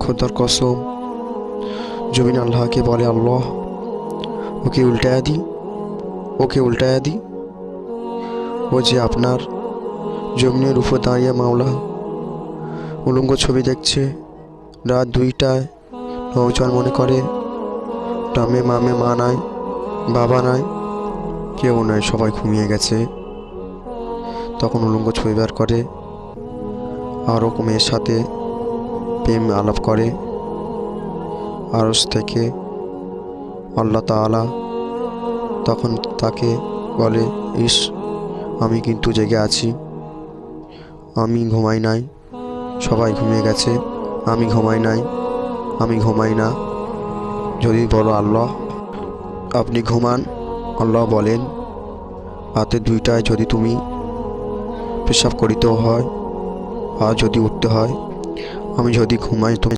খোদার কসম, জমিন আল্লাহকে বলে, আল্লাহ ওকে উল্টায়া দি, ওকে উল্টায়া দি। ও যে আপনার জমিনের উপর দাঁড়িয়ে মাওলা উলঙ্গ ছবি দেখছে। রাত 2টায় নৌজন মনে করে গ্রামে মামে মা নাই, বাবা নাই, কেউ নাই, সবাই ঘুমিয়ে গেছে। তখন উলঙ্গ ছবি বের করে, আরও মেয়ের সাথে প্রেম আলাপ করে। আরশ থেকে আল্লাহ তাআলা তখন তাকে বলে, ইস, আমি কিন্তু জেগে আছি, আমি ঘুমাই নাই, সবাই ঘুমিয়ে গেছে, আমি ঘুমাই নাই, আমি ঘুমাই না। যদি বলো আল্লাহ আপনি ঘুমান, আল্লাহ বলেন, রাতে 2টায় যদি তুমি পেশাব করিতেও হয় আর যদি উঠতে হয়, আমি যদি ঘুমাই তুমি